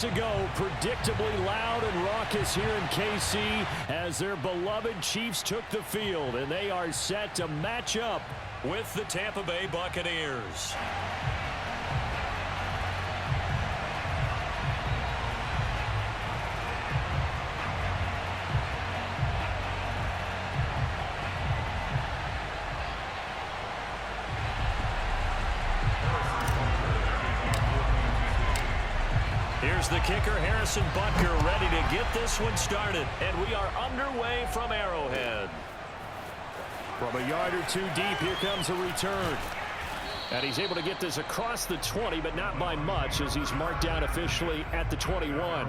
To go, predictably loud and raucous here in KC as their beloved Chiefs took the field, and they are set to match up with the Tampa Bay Buccaneers. Here's the kicker, Harrison Butker, ready to get this one started. And we are underway from Arrowhead. From a yard or two deep, here comes a return. And he's able to get this across the 20, but not by much, as he's marked down officially at the 21.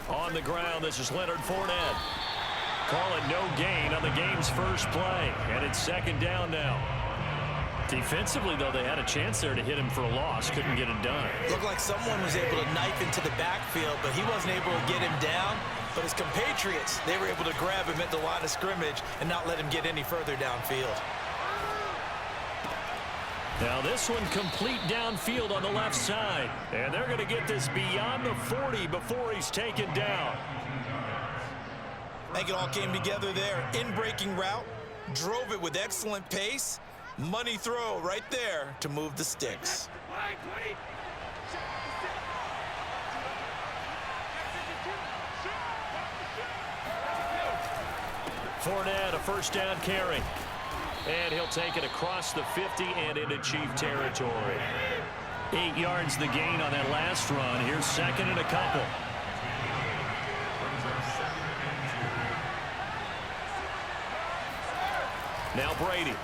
On the ground, this is Leonard Fournette. Call it no gain on the game's first play, and it's second down now. Defensively, though, they had a chance there to hit him for a loss. Couldn't get it done. Looked like someone was able to knife into the backfield, but he wasn't able to get him down. But his compatriots, they were able to grab him at the line of scrimmage and not let him get any further downfield. Now this one complete downfield on the left side. And they're going to get this beyond the 40 before he's taken down. I think it all came together there. In-breaking route, drove it with excellent pace. Money throw right there to move the sticks. Fournette, a first down carry. And he'll take it across the 50 and into Chief territory. 8 yards the gain on that last run. Here's second and a couple. Now Brady.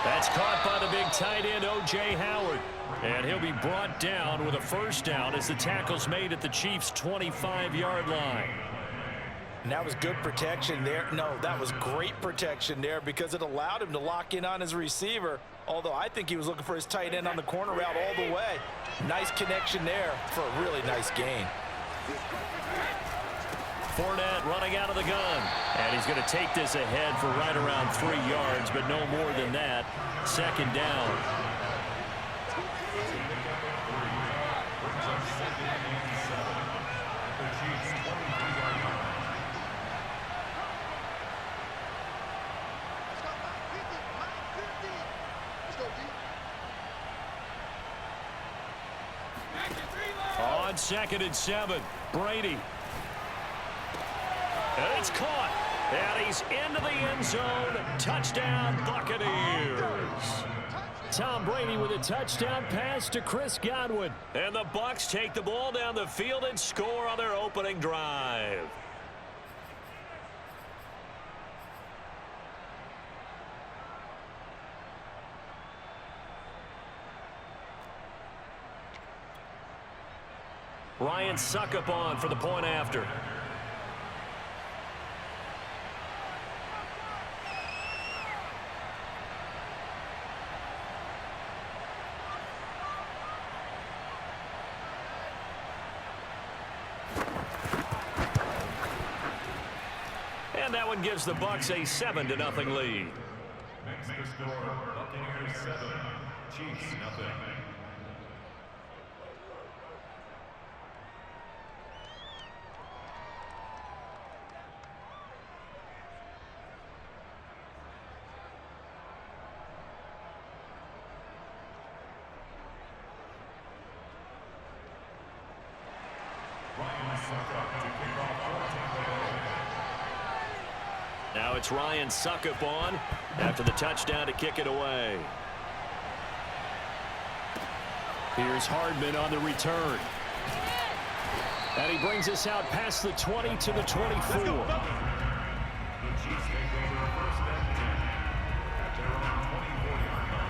That's caught by the big tight end, O.J. Howard. And he'll be brought down with a first down as the tackle's made at the Chiefs' 25-yard line. And that was good protection there. No, that was great protection there because it allowed him to lock in on his receiver, although I think he was looking for his tight end on the corner route all the way. Nice connection there for a really nice gain. Fournette running out of the gun. And he's going to take this ahead for right around 3 yards, but no more than that. Second down. On 2nd and 7, Brady. And it's caught. And he's into the end zone. Touchdown, Buccaneers. Tom Brady with a touchdown pass to Chris Godwin. And the Bucs take the ball down the field and score on their opening drive. Ryan Suckup on for the point after. And that one gives the Bucs a 7-0 lead. Next to score, Buccaneers 7, Chiefs 0. Now it's Ryan Suckup on after the touchdown to kick it away. Here's Hardman on the return. And he brings us out past the 20 to the 24. The Chiefs take over first and 10 at their own 24-yard line.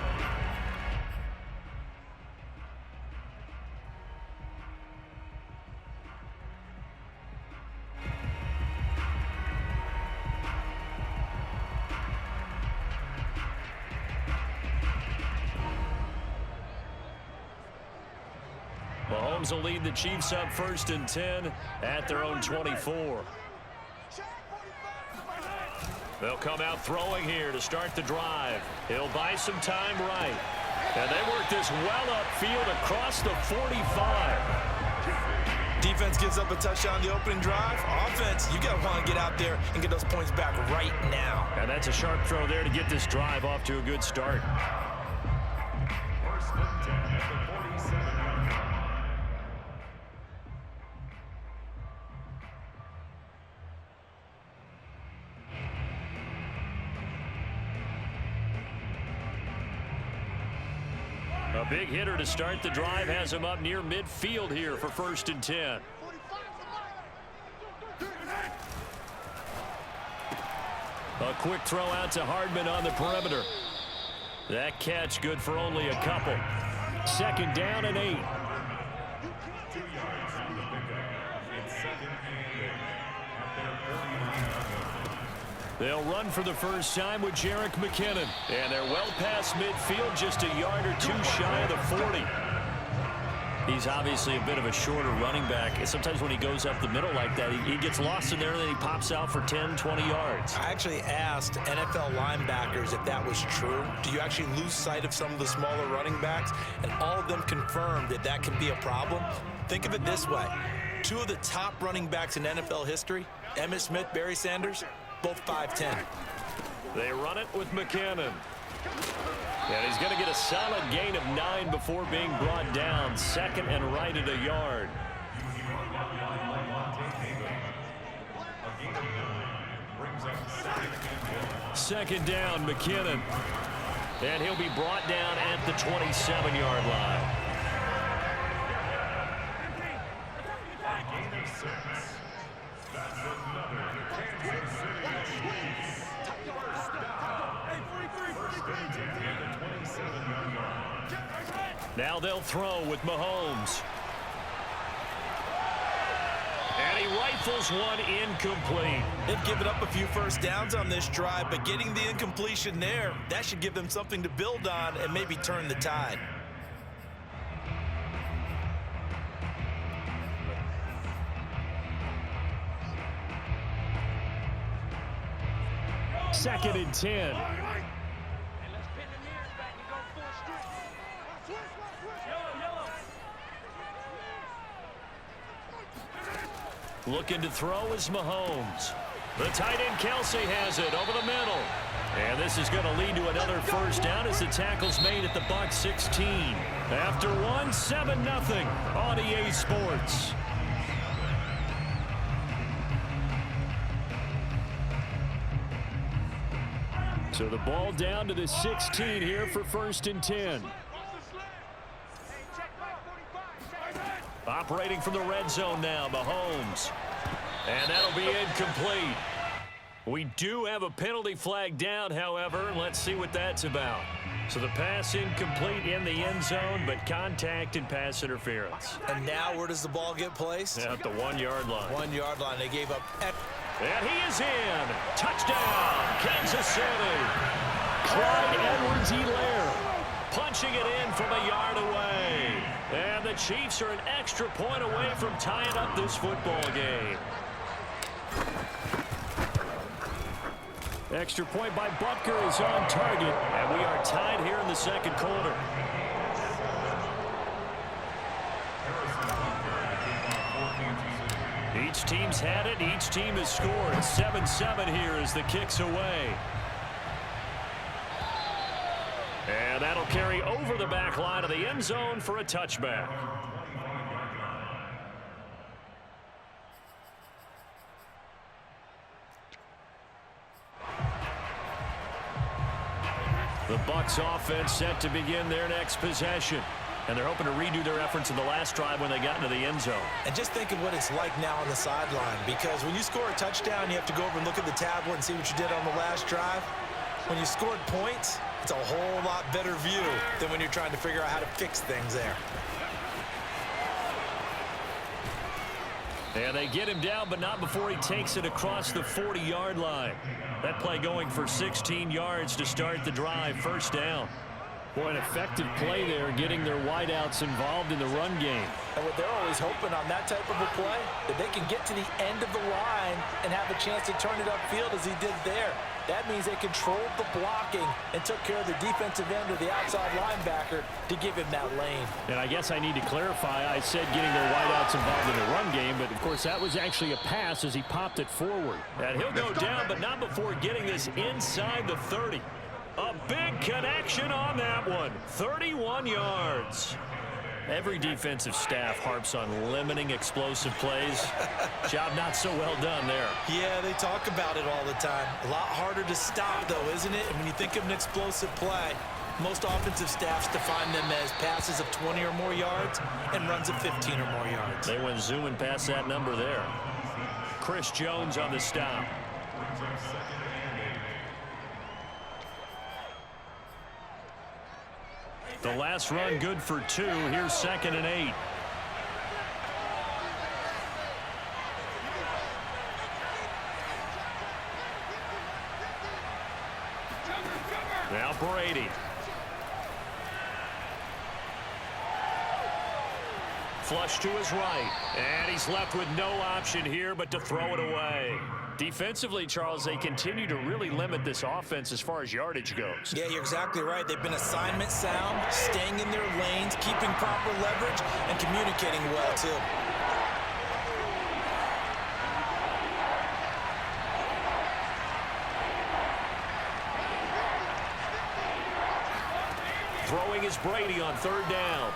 Mahomes will lead the Chiefs up first and 10 at their own 24. They'll come out throwing here to start the drive. He'll buy some time right. And they work this well upfield across the 45. Defense gives up a touchdown the opening drive. Offense, you got to want to get out there and get those points back right now. And that's a sharp throw there to get this drive off to a good start. First and 10 at the 47-yard line. A big hitter to start the drive has him up near midfield here for first and 10. A quick throw out to Hardman on the perimeter. That catch good for only a couple. Second down and 8. 2 yards on the pickup. It's second and 8 at their 49-yard line. They'll run for the first time with Jerick McKinnon. And they're well past midfield, just a yard or two shy of the 40. He's obviously a bit of a shorter running back. Sometimes when he goes up the middle like that, he gets lost in there and then he pops out for 10, 20 yards. I actually asked NFL linebackers if that was true. Do you actually lose sight of some of the smaller running backs? And all of them confirmed that that can be a problem. Think of it this way. 2 of the top running backs in NFL history, Emmitt Smith, Barry Sanders, both 5'10". They run it with McKinnon. And he's going to get a solid gain of 9 before being brought down. Second and right at a yard. Second down, McKinnon. And he'll be brought down at the 27-yard line. Gain of 6. That's another Kansas City Chiefs. First and 10 at the 27-yard line. Now they'll throw with Mahomes. And he rifles one incomplete. They've given up a few first downs on this drive, but getting the incompletion there, that should give them something to build on and maybe turn the tide. Second and 10. Looking to throw is Mahomes. The tight end Kelsey has it over the middle. And this is going to lead to another first down as the tackle's made at the Bucs 16. After one, 7-0 on EA Sports. So the ball down to the 16 here for first and 10. Operating from the red zone now, Mahomes. And that'll be incomplete. We do have a penalty flag down, however. Let's see what that's about. So the pass incomplete in the end zone, but contact and pass interference. And now where does the ball get placed? At the 1-yard line. 1-yard line. They gave up. And he is in. Touchdown, Kansas City. Clyde Edwards-Helaire punching it in from a yard away. And the Chiefs are an extra point away from tying up this football game. Extra point by Butker is on target, and we are tied here in the second quarter. Each team's had it. Each team has scored. 7-7 here as the kick's away. And that'll carry over the back line of the end zone for a touchback. The Bucs offense set to begin their next possession. And they're hoping to redo their efforts in the last drive when they got into the end zone. And just think of what it's like now on the sideline, because when you score a touchdown, you have to go over and look at the tablet and see what you did on the last drive. When you scored points, it's a whole lot better view than when you're trying to figure out how to fix things there. And they get him down, but not before he takes it across the 40-yard line. That play going for 16 yards to start the drive. First down. Boy, an effective play there, getting their wideouts involved in the run game. And what they're always hoping on that type of a play, that they can get to the end of the line and have a chance to turn it upfield as he did there. That means they controlled the blocking and took care of the defensive end of the outside linebacker to give him that lane. And I guess I need to clarify, I said getting their wideouts involved in the run game, but of course that was actually a pass as he popped it forward. And he'll go down, but not before getting this inside the 30. A big connection on that one. 31 yards. Every defensive staff harps on limiting explosive plays. Job not so well done there. Yeah, they talk about it all the time. A lot harder to stop, though, isn't it? And when you think of an explosive play, most offensive staffs define them as passes of 20 or more yards and runs of 15 or more yards. They went zooming past that number there. Chris Jones on the stop. The last run good for 2. Here's 2nd and 8. Now Brady. Flush to his right. And he's left with no option here but to throw it away. Defensively, Charles, they continue to really limit this offense as far as yardage goes. Yeah, you're exactly right. They've been assignment sound, staying in their lanes, keeping proper leverage, and communicating well, too. Throwing is Brady on 3rd down.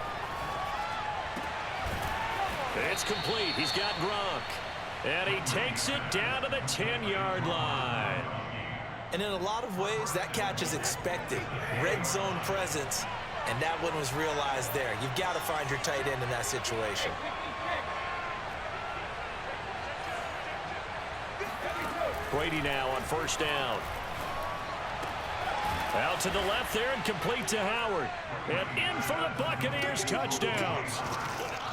It's complete. He's got Gronk. And he takes it down to the 10-yard line. And in a lot of ways, that catch is expected. Red zone presence, and that one was realized there. You've got to find your tight end in that situation. Brady now on 1st down. Out to the left there and complete to Howard. And in for the Buccaneers touchdown.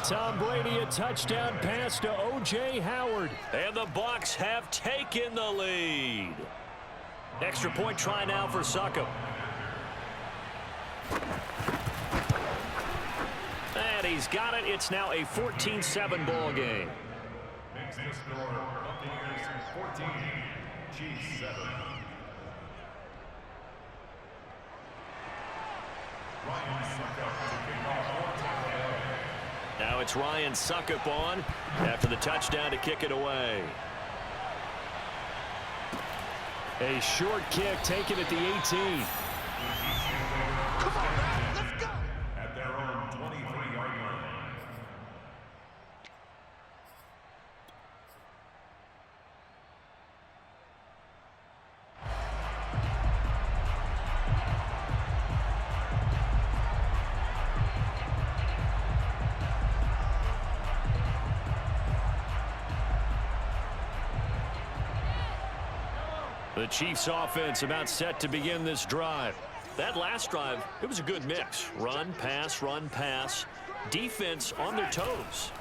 Tom Brady, a touchdown pass to O.J. Howard. And the Bucs have taken the lead. Extra point try now for Succop. And he's got it. It's now a 14-7 ball game. Makes the score Buccaneers 14, Chiefs 7. Ryan Succop to kick off. Now it's Ryan Succop on after the touchdown to kick it away. A short kick taken at the 18. Come on, man, let's go! At their own 23-yard line. The Chiefs offense about set to begin this drive. That last drive, it was a good mix. Run, pass, defense on their toes.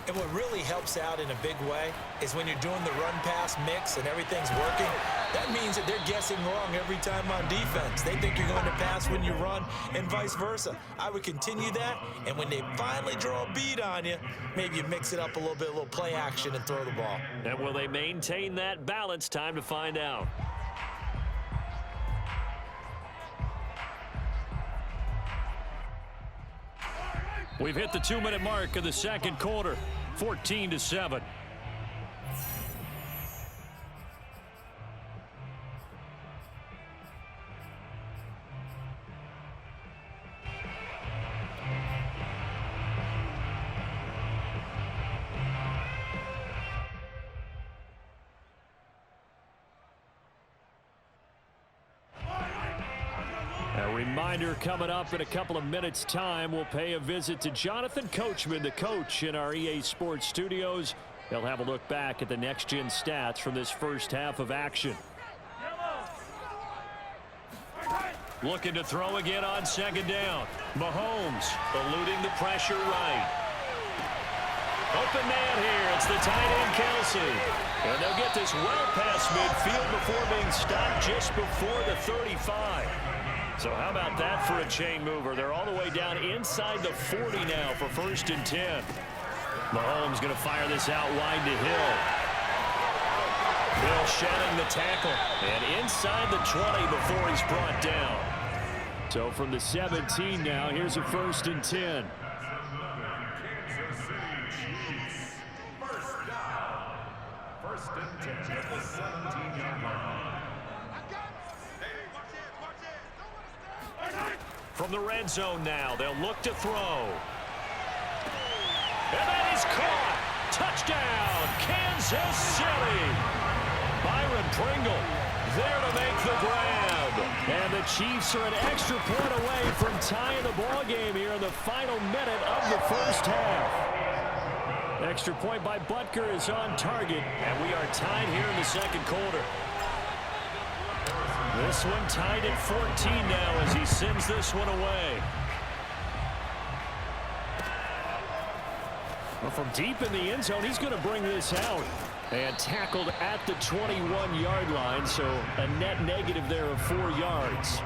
And what really helps out in a big way is when you're doing the run-pass mix and everything's working, that means that they're guessing wrong every time on defense. They think you're going to pass when you run and vice versa. I would continue that, and when they finally draw a bead on you, maybe you mix it up a little play action and throw the ball. And will they maintain that balance? Time to find out. We've hit the 2-minute mark of the second quarter, 14-7. reminder, coming up in a couple of minutes' time, we'll pay a visit to Jonathan Coachman, the coach in our EA Sports studios. They'll have a look back at the next-gen stats from this first half of action. Looking to throw again on second down. Mahomes eluding the pressure right. Open man here. It's the tight end, Kelsey. And they'll get this well past midfield before being stopped just before the 35. So how about that for a chain mover? They're all the way down inside the 40 now for 1st and 10. Mahomes going to fire this out wide to Hill. Hill shedding the tackle. And inside the 20 before he's brought down. So from the 17 now, here's a 1st and 10. First and 10 at the 17-yard line. From the red zone now, they'll look to throw. And that is caught. Touchdown, Kansas City. Byron Pringle there to make the grab. And the Chiefs are an extra point away from tying the ball game here in the final minute of the first half. Extra point by Butker is on target, and we are tied here in the second quarter. This one tied at 14 now as he sends this one away. Well, from deep in the end zone, he's going to bring this out. And tackled at the 21-yard line, so a net negative there of 4 yards.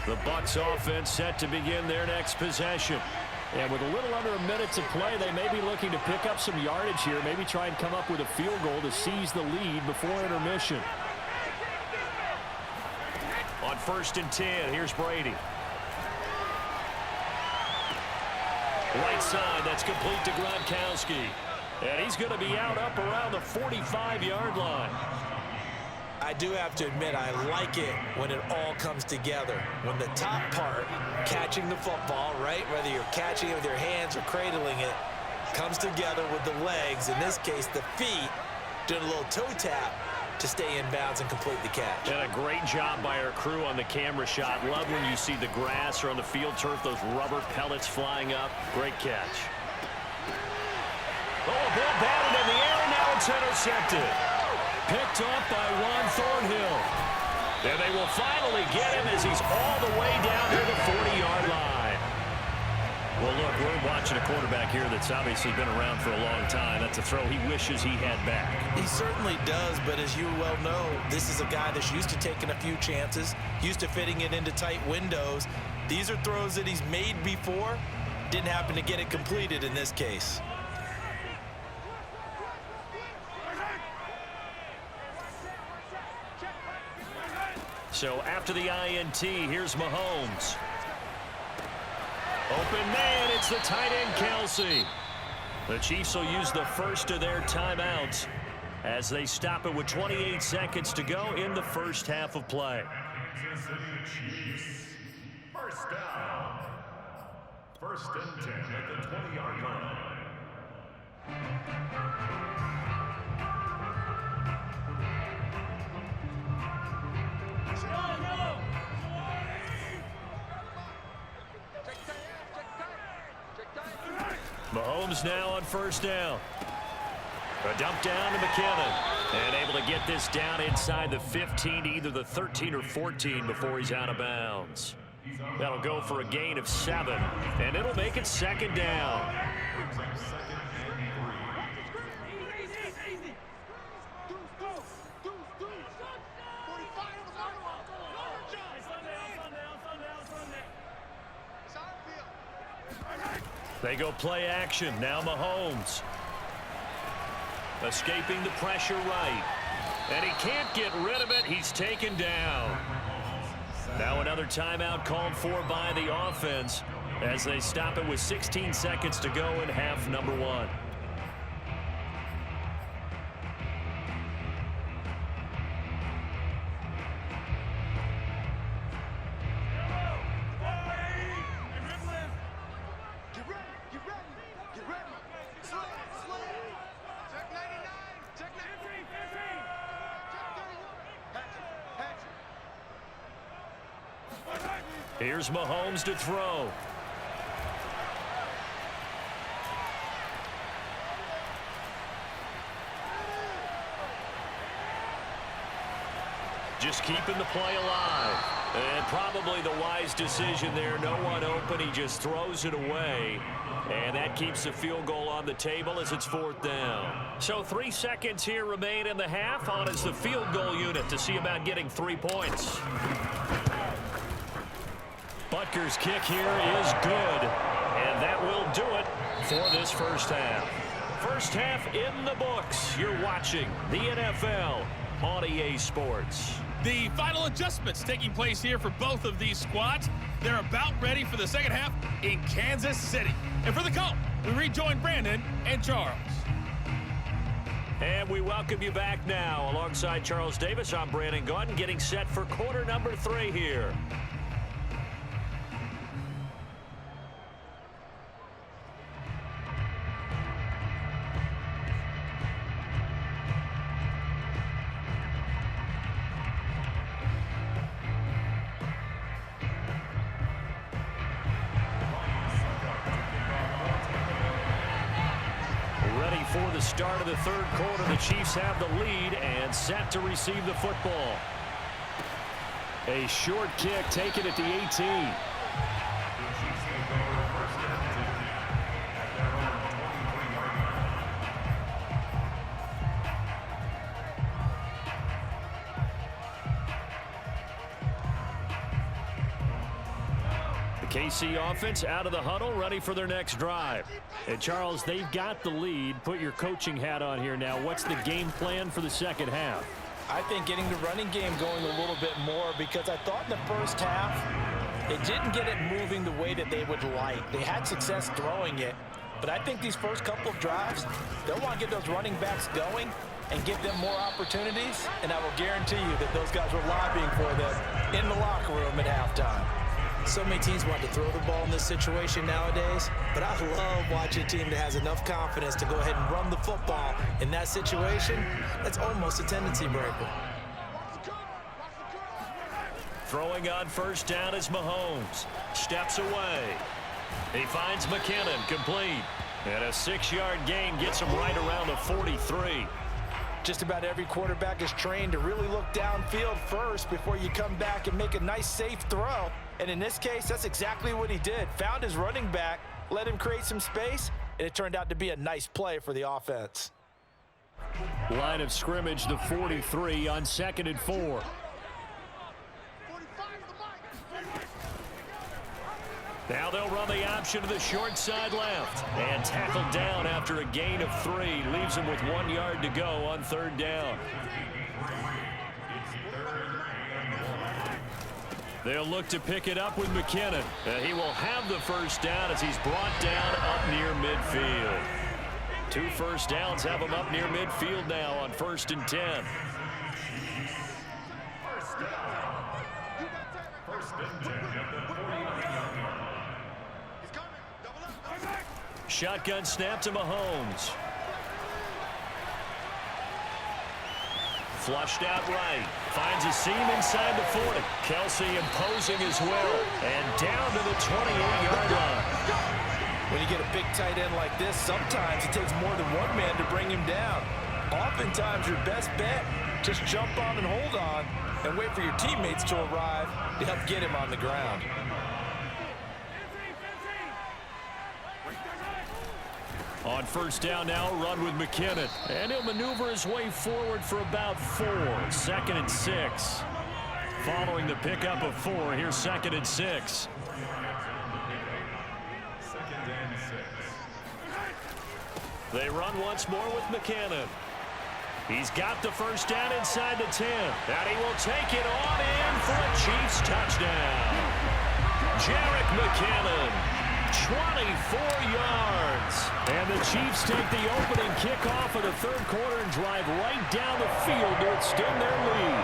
The Bucs offense set to begin their next possession. And with a little under a minute to play, they may be looking to pick up some yardage here, maybe try and come up with a field goal to seize the lead before intermission. On 1st and 10, here's Brady. Right side, that's complete to Gronkowski. And he's going to be out up around the 45-yard line. I do have to admit, I like it when it all comes together. When the top part, catching the football, right, whether you're catching it with your hands or cradling it, comes together with the legs, in this case the feet, doing a little toe tap to stay in bounds and complete the catch. And a great job by our crew on the camera shot. Love when you see the grass or on the field turf, those rubber pellets flying up. Great catch. Oh, a ball batted in the air, and now it's intercepted. Picked up by Juan Thornhill. And they will finally get him as he's all the way down to the 40-yard line. Well, look, we're watching a quarterback here that's obviously been around for a long time. That's a throw he wishes he had back. He certainly does, but as you well know, this is a guy that's used to taking a few chances, used to fitting it into tight windows. These are throws that he's made before. Didn't happen to get it completed in this case. So after the INT, here's Mahomes. Open man, it's the tight end, Kelsey. The Chiefs will use the first of their timeouts as they stop it with 28 seconds to go in the first half of play. Kansas City Chiefs. First down. 1st and 10 at the 20-yard line. Mahomes now on 1st down. A dump down to McKinnon. And able to get this down inside the 15 to either the 13 or 14 before he's out of bounds. That'll go for a gain of 7. And it'll make it 2nd down. They go play action. Now Mahomes. Escaping the pressure right. And he can't get rid of it. He's taken down. Now another timeout called for by the offense as they stop it with 16 seconds to go in half number 1. Here's Mahomes to throw. Just keeping the play alive. And probably the wise decision there. No one open. He just throws it away. And that keeps the field goal on the table as it's 4th down. So 3 seconds here remain in the half. On is the field goal unit to see about getting 3 points. Butker's kick here is good. And that will do it for this first half. First half in the books. You're watching the NFL on EA Sports. The final adjustments taking place here for both of these squads. They're about ready for the second half in Kansas City. And for the call, we rejoin Brandon and Charles. And we welcome you back now. Alongside Charles Davis, I'm Brandon Gaudin, getting set for quarter number 3 here. For the start of the 3rd quarter, the Chiefs have the lead and set to receive the football. A short kick taken at the 18. KC offense out of the huddle, ready for their next drive. And Charles, they've got the lead. Put your coaching hat on here now. What's the game plan for the second half? I think getting the running game going a little bit more, because I thought in the first half they didn't get it moving the way that they would like. They had success throwing it, but I think these first couple of drives, they'll want to get those running backs going and give them more opportunities, and I will guarantee you that those guys were lobbying for them in the locker room at halftime. So many teams want to throw the ball in this situation nowadays, but I love watching a team that has enough confidence to go ahead and run the football. In that situation, that's almost a tendency breaker. Throwing on first down is Mahomes. Steps away. He finds McKinnon, complete. And a 6-yard gain gets him right around the 43. Just about every quarterback is trained to really look downfield first before you come back and make a nice, safe throw. And in this case, that's exactly what he did. Found his running back, let him create some space, and it turned out to be a nice play for the offense. Line of scrimmage, the 43 on 2nd and 4. Now they'll run the option to the short side left. And tackled down after a gain of 3. Leaves him with 1 yard to go on 3rd down. They'll look to pick it up with McKinnon. He will have the first down as he's brought down up near midfield. 2 first downs have him up near midfield now on 1st and 10. First and 10 at the 49-yard line. Shotgun snap to Mahomes. Flushed out right. Finds a seam inside the 40. Kelsey imposing as well. And down to the 28-yard line. When you get a big tight end like this, sometimes it takes more than one man to bring him down. Oftentimes, your best bet, just jump on and hold on and wait for your teammates to arrive to help get him on the ground. On first down now, run with McKinnon. And he'll maneuver his way forward for about 4. 2nd and 6. Following the pickup of 4, here's 2nd and 6. They run once more with McKinnon. He's got the first down inside the 10. And he will take it on in for a Chiefs touchdown. Jerick McKinnon. 24 yards. And the Chiefs take the opening kickoff of the 3rd quarter and drive right down the field to extend their lead.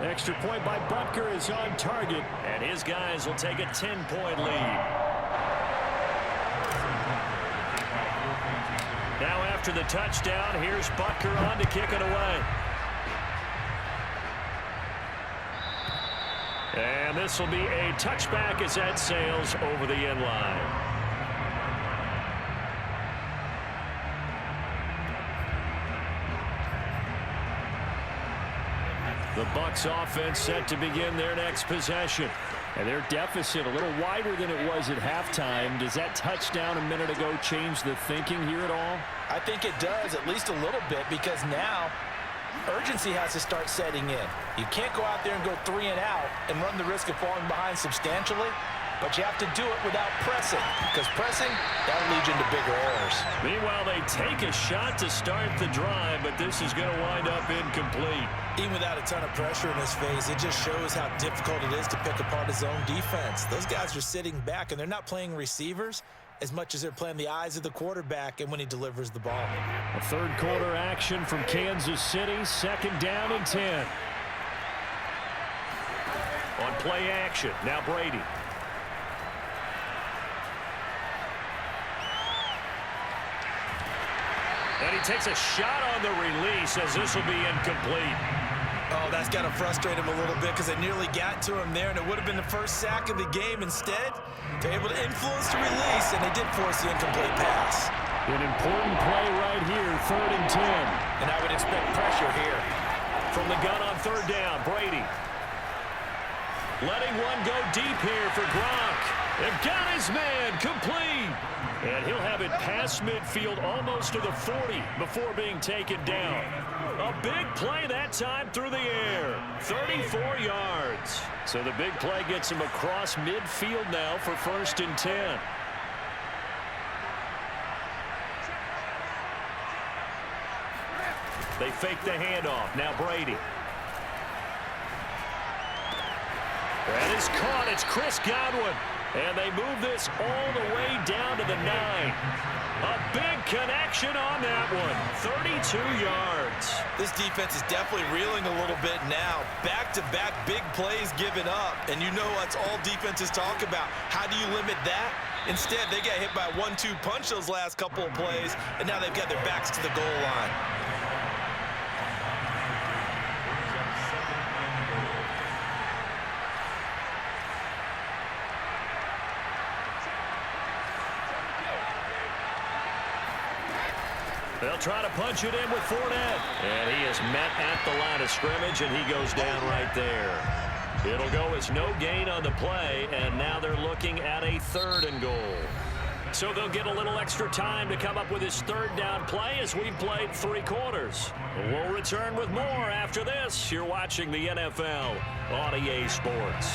Extra point by Butker is on target, and his guys will take a 10-point lead. Now after the touchdown, here's Butker on to kick it away. And this will be a touchback as that sails over the end line. The Bucs offense set to begin their next possession. And their deficit a little wider than it was at halftime. Does that touchdown a minute ago change the thinking here at all? I think it does, at least a little bit, because now urgency has to start setting in. You can't go out there and go 3 and out and run the risk of falling behind substantially, but you have to do it without pressing, because pressing, that'll lead you into bigger errors. Meanwhile, they take a shot to start the drive, but this is going to wind up incomplete. Even without a ton of pressure in his face, it just shows how difficult it is to pick apart his own defense. Those guys are sitting back, and they're not playing receivers as much as they're playing the eyes of the quarterback and when he delivers the ball. A third quarter action from Kansas City, 2nd down and 10. On play action, now Brady. And he takes a shot on the release as this will be incomplete. Oh, that's got to frustrate him a little bit because they nearly got to him there, and it would have been the first sack of the game. Instead, they're able to influence the release, and they did force the incomplete pass. An important play right here, 3rd and 10. And I would expect pressure here. From the gun on 3rd down, Brady. Letting one go deep here for Gronk. And got his man, complete. And he'll have it past midfield almost to the 40 before being taken down. A big play that time through the air. 34 yards. So the big play gets him across midfield now for 1st and 10. They fake the handoff. Now Brady. And it's caught. It's Chris Godwin. And they move this all the way down to the 9. A big connection on that one. 32 yards. This defense is definitely reeling a little bit now. Back-to-back big plays given up. And you know that's all defenses talk about. How do you limit that? Instead, they got hit by a 1-2 punch those last couple of plays, and now they've got their backs to the goal line. They'll try to punch it in with Fournette. And he is met at the line of scrimmage, and he goes down right there. It'll go as no gain on the play, and now they're looking at a 3rd and goal. So they'll get a little extra time to come up with his 3rd down play as we've played 3 quarters. We'll return with more after this. You're watching the NFL on EA Sports.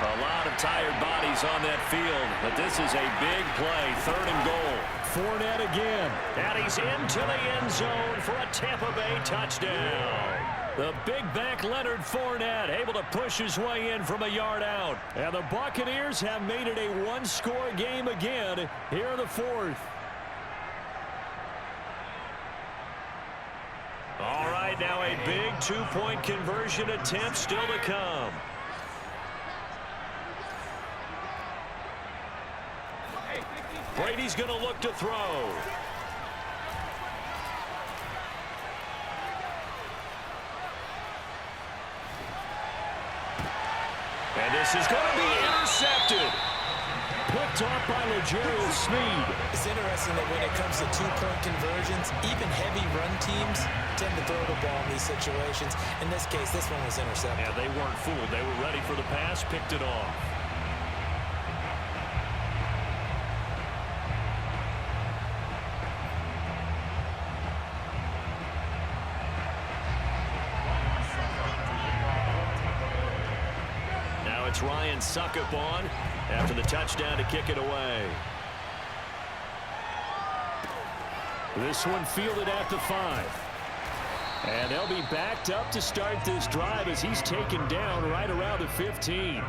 A lot of tired bodies on that field, but this is a big play, 3rd and goal. Fournette again, and he's into the end zone for a Tampa Bay touchdown. The big back Leonard Fournette able to push his way in from a yard out. And the Buccaneers have made it a 1-score game again here in the 4th. All right, now a big 2-point conversion attempt still to come. Brady's going to look to throw. And this is going to be intercepted. Picked off by L'Jarius Sneed. It's interesting that when it comes to 2-point conversions, even heavy run teams tend to throw the ball in these situations. In this case, this one was intercepted. Yeah, they weren't fooled. They were ready for the pass, picked it off. It's Ryan Suckup on after the touchdown to kick it away. This one fielded at the 5. And they'll be backed up to start this drive as he's taken down right around the 15.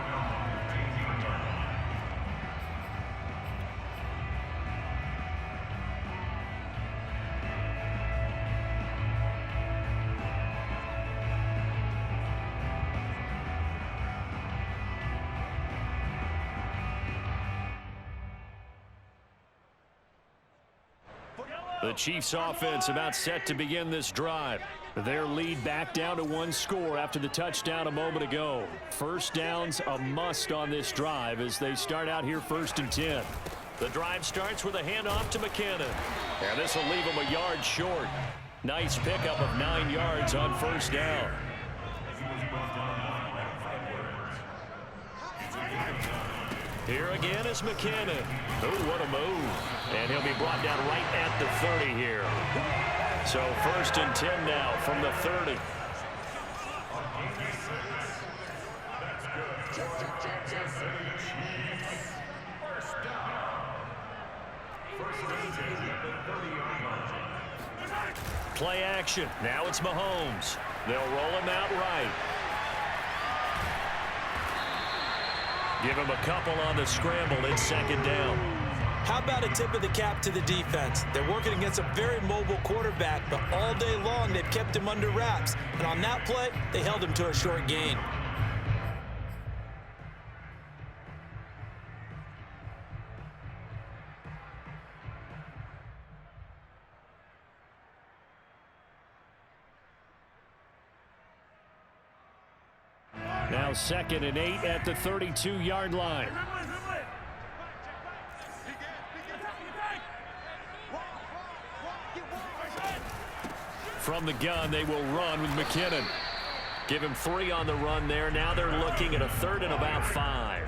The Chiefs offense about set to begin this drive. Their lead back down to 1 score after the touchdown a moment ago. First down's a must on this drive as they start out here 1st and 10. The drive starts with a handoff to McKinnon. And this will leave him a yard short. Nice pickup of 9 yards on 1st down. Here again is McKinnon. Oh, what a move. And he'll be brought down right at the 30 here. So 1st and 10 now from the 30. Play action. Now it's Mahomes. They'll roll him out right. Give him a couple on the scramble. It's 2nd down. How about a tip of the cap to the defense? They're working against a very mobile quarterback, but all day long they've kept him under wraps. And on that play, they held him to a short gain. Now 2nd and 8 at the 32-yard line. From the gun, they will run with McKinnon. Give him 3 on the run there. Now they're looking at a 3rd and about 5.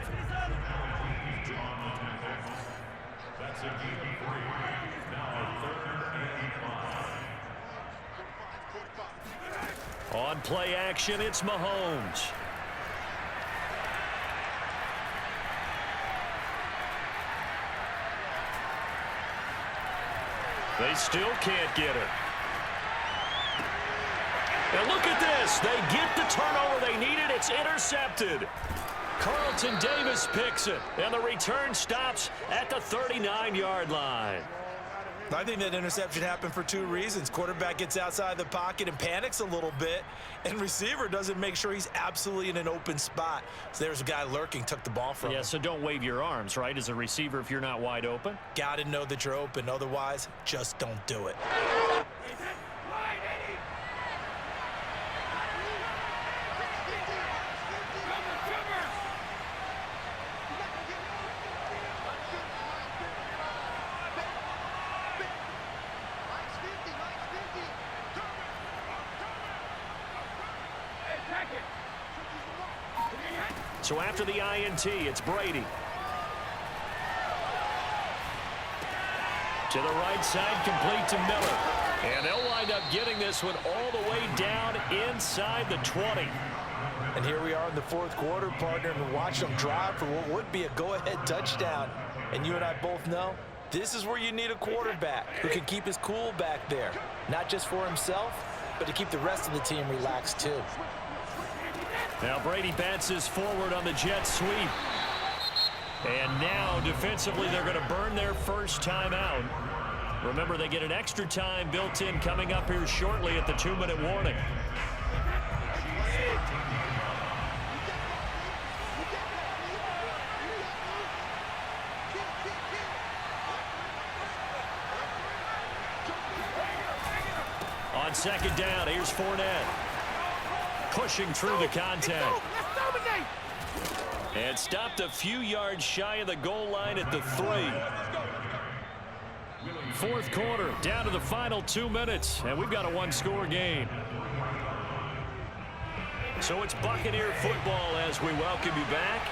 On play action, it's Mahomes. They still can't get it. And look at this. They get the turnover they needed. It's intercepted. Carlton Davis picks it, and the return stops at the 39-yard line. I think that interception happened for 2 reasons. Quarterback gets outside the pocket and panics a little bit, and receiver doesn't make sure he's absolutely in an open spot. So there's a guy lurking, took the ball from him. Yeah, so don't wave your arms, right, as a receiver if you're not wide open. Got to know that you're open. Otherwise, just don't do it. So after the INT, it's Brady. To the right side, complete to Miller. And they'll wind up getting this one all the way down inside the 20. And here we are in the 4th quarter, partner, and watch them drive for what would be a go-ahead touchdown. And you and I both know this is where you need a quarterback who can keep his cool back there. Not just for himself, but to keep the rest of the team relaxed too. Now Brady bounces forward on the jet sweep. And now defensively they're going to burn their first time out. Remember, they get an extra time built in coming up here shortly at the 2-minute warning. On 2nd down, here's Fournette. Pushing through the contact. And stopped a few yards shy of the goal line at the 3. 4th quarter, down to the final 2 minutes, and we've got a 1-score game. So it's Buccaneer football as we welcome you back.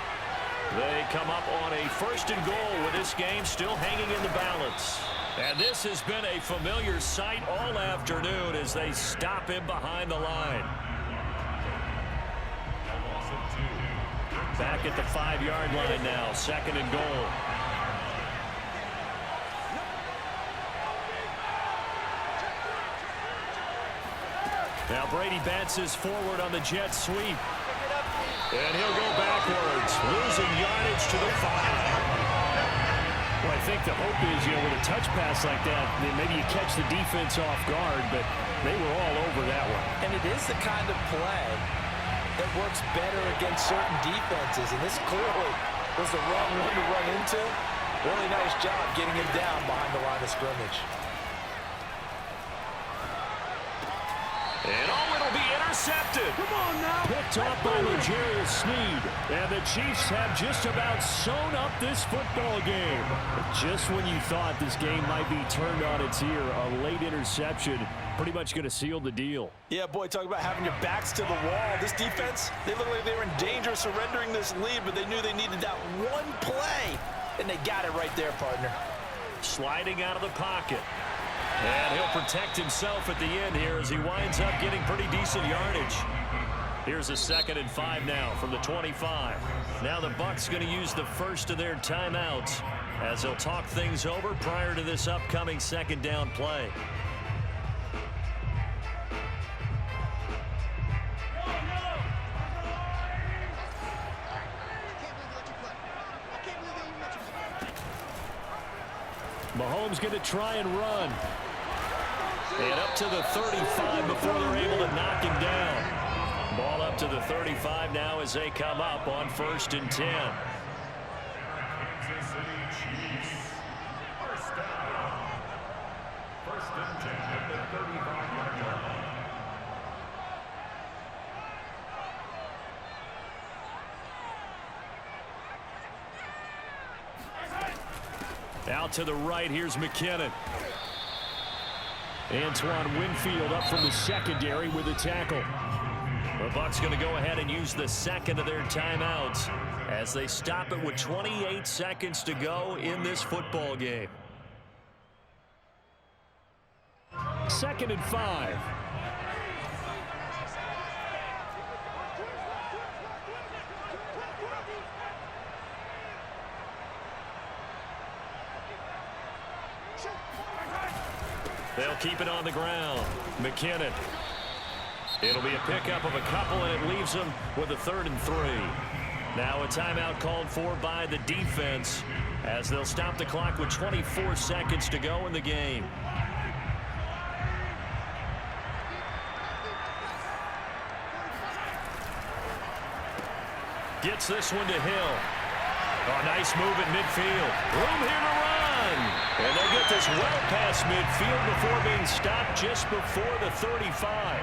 They come up on a 1st and goal with this game still hanging in the balance. And this has been a familiar sight all afternoon as they stop him behind the line. Back at the 5-yard line now, 2nd and goal. Now Brady bounces forward on the jet sweep. And he'll go backwards, losing yardage to the 5. Well, I think the hope is, with a touch pass like that, then maybe you catch the defense off guard, but they were all over that one. And it is the kind of play that works better against certain defenses, and this clearly was the wrong one to run into. Really nice job getting him down behind the line of scrimmage. And intercepted. Come on now. Picked off by L'Jarius Sneed. And the Chiefs have just about sewn up this football game. Just when you thought this game might be turned on its ear, a late interception pretty much going to seal the deal. Yeah, boy, talk about having your backs to the wall. This defense, they look like they were in danger of surrendering this lead, but they knew they needed that one play, and they got it right there, partner. Sliding out of the pocket. And he'll protect himself at the end here as he winds up getting pretty decent yardage. Here's a 2nd and 5 now from the 25. Now the Bucs going to use the first of their timeouts as they'll talk things over prior to this upcoming 2nd down play. Mahomes going to try and run. And up to the 35 before they're able to knock him down. Ball up to the 35 now as they come up on 1st and 10. Kansas City Chiefs. First down. 1st and 10 at the 35-yard line. Out to the right, here's McKinnon. Antoine Winfield up from the secondary with a tackle. The Bucs going to go ahead and use the 2nd of their timeouts as they stop it with 28 seconds to go in this football game. 2nd and 5. They'll keep it on the ground. McKinnon. It'll be a pickup of a couple, and it leaves them with a 3rd and 3. Now a timeout called for by the defense as they'll stop the clock with 24 seconds to go in the game. Gets this one to Hill. Oh, nice move at midfield. Room here to run. And they'll get this well past midfield before being stopped just before the 35.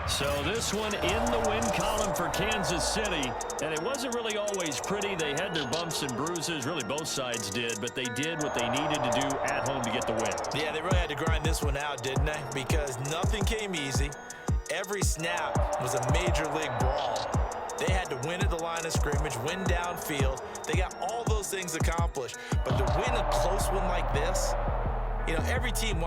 So this one in the win column for Kansas City. And it wasn't really always pretty. They had their bumps and bruises. Really, both sides did. But they did what they needed to do at home to get the win. Yeah, they really had to grind this one out, didn't they? Because nothing came easy. Every snap was a major league brawl. They had to win at the line of scrimmage, win downfield. They got all those things accomplished. But to win a close one like this, you know, every team